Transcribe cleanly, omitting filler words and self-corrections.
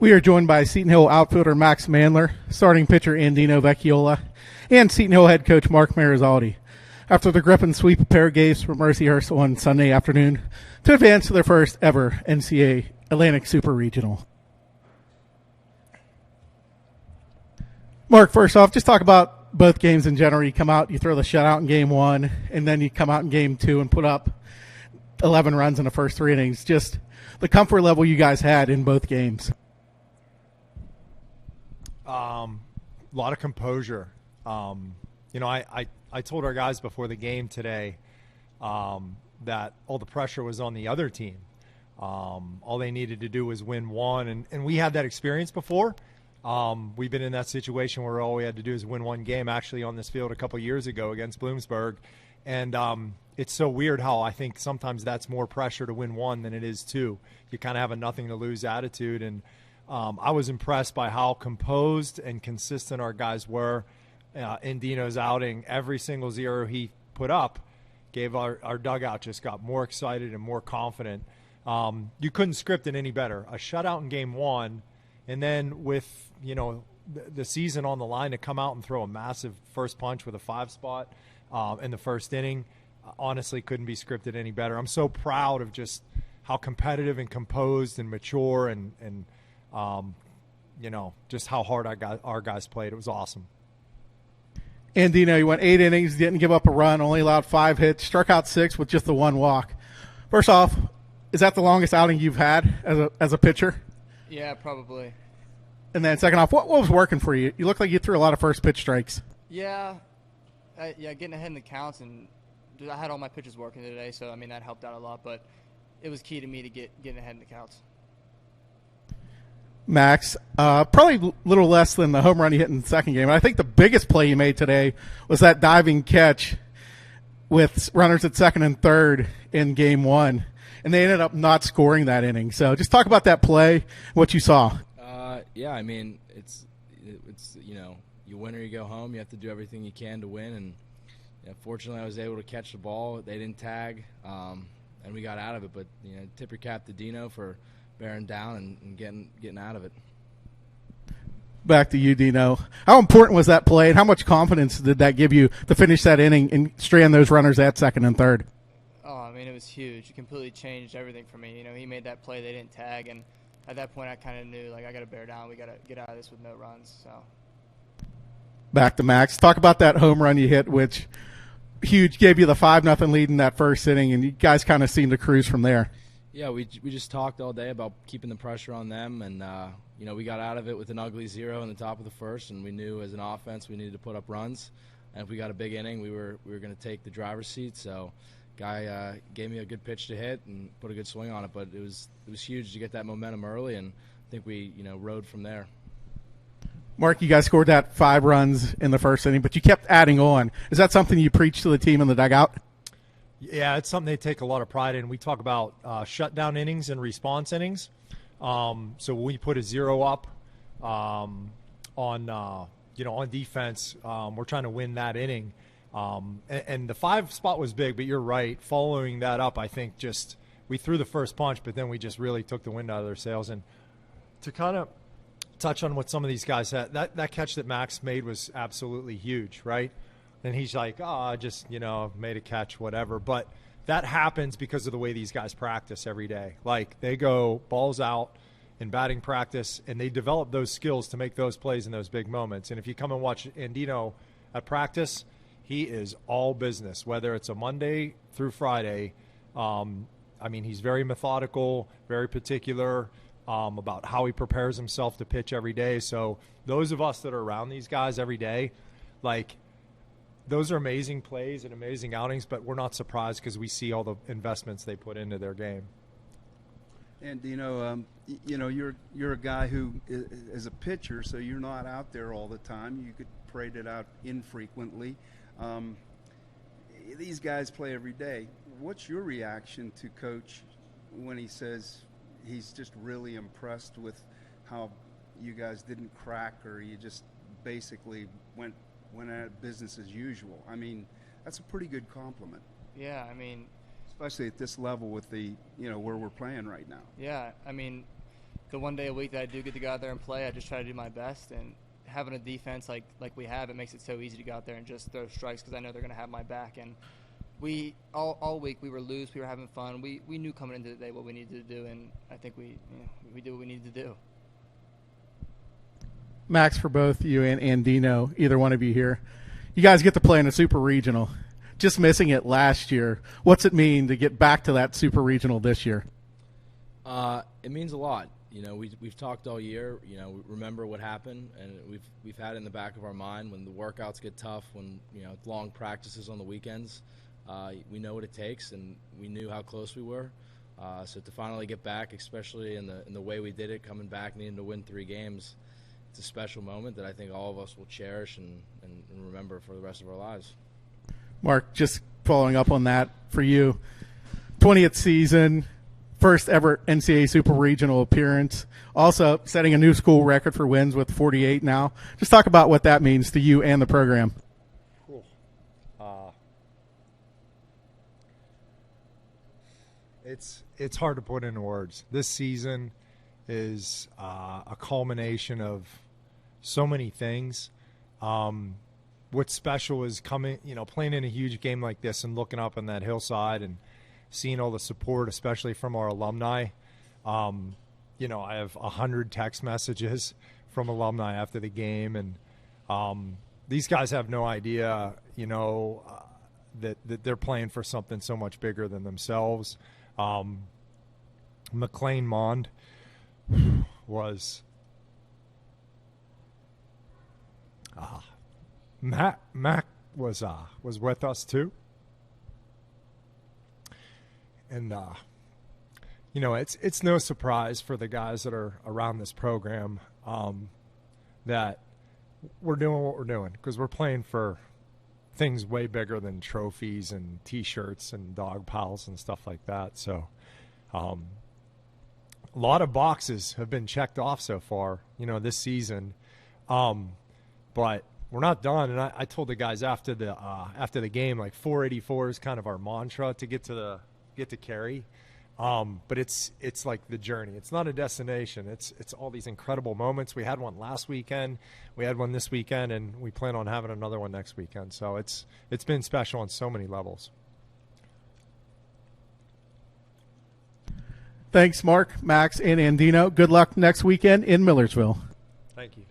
We are joined by Seton Hill outfielder Max Mandler, starting pitcher Andino Vecchiolla, and Seton Hill head coach Marc Marizzaldi. After the Griffins sweep a pair of games from Mercyhurst on Sunday afternoon to advance to their first ever NCAA Atlantic Super Regional. Mark, first off, just talk about both games in general. You come out, you throw the shutout in game one, and then you come out in game two and put up 11 runs in the first 3 innings. Just the comfort level you guys had in both games. A lot of composure. I told our guys before the game today that all the pressure was on the other team. All they needed to do was win one, and we had that experience before. We've been in that situation where all we had to do is win one game, actually on this field a couple years ago against Bloomsburg. And it's so weird how I think sometimes that's more pressure to win one than it is two. You kind of have a nothing-to-lose attitude, and I was impressed by how composed and consistent our guys were in Dino's outing. Every single zero he put up gave our dugout just got more excited and more confident. You couldn't script it any better. A shutout in game one, and then with the season on the line to come out and throw a massive first punch with a 5-spot in the first inning, honestly couldn't be scripted any better. I'm so proud of just how competitive and composed and mature and just how hard our guys played. It was awesome. Andino, you went 8 innings, didn't give up a run, only allowed 5 hits, struck out 6 with just the 1 walk. First off, is that the longest outing you've had as a pitcher? Yeah, probably. And then second off, what was working for you? You looked like you threw a lot of first pitch strikes. Yeah, getting ahead in the counts, and I had all my pitches working today, so that helped out a lot. But it was key to me to getting ahead in the counts. Max, probably a little less than the home run you hit in the second game. I think the biggest play you made today was that diving catch with runners at second and third in game one, and they ended up not scoring that inning. So just talk about that play, what you saw. It's you win or you go home. You have to do everything you can to win, and fortunately I was able to catch the ball. They didn't tag, and we got out of it. But tip your cap to Dino for bearing down and getting out of it. Back to you, Dino. How important was that play, and how much confidence did that give you to finish that inning and strand those runners at second and third? Oh, it was huge. It completely changed everything for me. He made that play. They didn't tag, and at that point I kind of knew, I got to bear down. We got to get out of this with no runs. So. Back to Max. Talk about that home run you hit, which huge, gave you the 5-0 lead in that first inning, and you guys kind of seemed to cruise from there. Yeah, we just talked all day about keeping the pressure on them, and we got out of it with an ugly 0 in the top of the first, and we knew as an offense we needed to put up runs, and if we got a big inning, we were going to take the driver's seat. So, guy gave me a good pitch to hit and put a good swing on it, but it was huge to get that momentum early, and I think we rode from there. Mark, you guys scored that 5 runs in the first inning, but you kept adding on. Is that something you preach to the team in the dugout? Yeah, it's something they take a lot of pride in. We talk about shutdown innings and response innings. So when we put a 0 up on defense, we're trying to win that inning. And the 5 spot was big, but you're right. Following that up, I think just we threw the first punch, but then we just really took the wind out of their sails. And to kind of touch on what some of these guys had, that catch that Max made was absolutely huge, right? And he's like, I just, made a catch, whatever. But that happens because of the way these guys practice every day. Like, they go balls out in batting practice, and they develop those skills to make those plays in those big moments. And if you come and watch Andino at practice, he is all business, whether it's a Monday through Friday. He's very methodical, very particular about how he prepares himself to pitch every day. So those of us that are around these guys every day, those are amazing plays and amazing outings, but we're not surprised because we see all the investments they put into their game. And you're a guy who is a pitcher, so you're not out there all the time. You could parade it out infrequently. These guys play every day. What's your reaction to Coach when he says he's just really impressed with how you guys didn't crack, or you just basically went at business as usual? That's a pretty good compliment. Yeah, especially at this level with the where we're playing right now. Yeah, the one day a week that I do get to go out there and play, I just try to do my best. And having a defense like we have, it makes it so easy to go out there and just throw strikes because I know they're going to have my back. And we all week we were loose, we were having fun. We knew coming into the day what we needed to do, and I think we did what we needed to do. Max, for both you and Andino, either one of you here, you guys get to play in a super regional. Just missing it last year. What's it mean to get back to that super regional this year? It means a lot. You know, we've talked all year. You know, we remember what happened, and we've had it in the back of our mind when the workouts get tough, when long practices on the weekends. We know what it takes, and we knew how close we were. So to finally get back, especially in the way we did it, coming back needing to win 3 games, it's a special moment that I think all of us will cherish and remember for the rest of our lives. Mark, just following up on that for you, 20th season, first ever NCAA Super Regional appearance, also setting a new school record for wins with 48 now. Just talk about what that means to you and the program. Cool. It's hard to put into words. This season is a culmination of so many things. What's special is playing in a huge game like this and looking up on that hillside and seeing all the support, especially from our alumni. I have 100 text messages from alumni after the game, and these guys have no idea, that they're playing for something so much bigger than themselves. McLean Mond was Mac was with us too, and it's no surprise for the guys that are around this program that we're doing what we're doing because we're playing for things way bigger than trophies and T-shirts and dog pals and stuff like that. So a lot of boxes have been checked off so far, this season, but we're not done. And I told the guys after the game, like 484 is kind of our mantra to get to Cary. But it's like the journey. It's not a destination. It's all these incredible moments. We had one last weekend. We had one this weekend, and we plan on having another one next weekend. So it's been special on so many levels. Thanks, Mark, Max, and Andino. Good luck next weekend in Millersville. Thank you.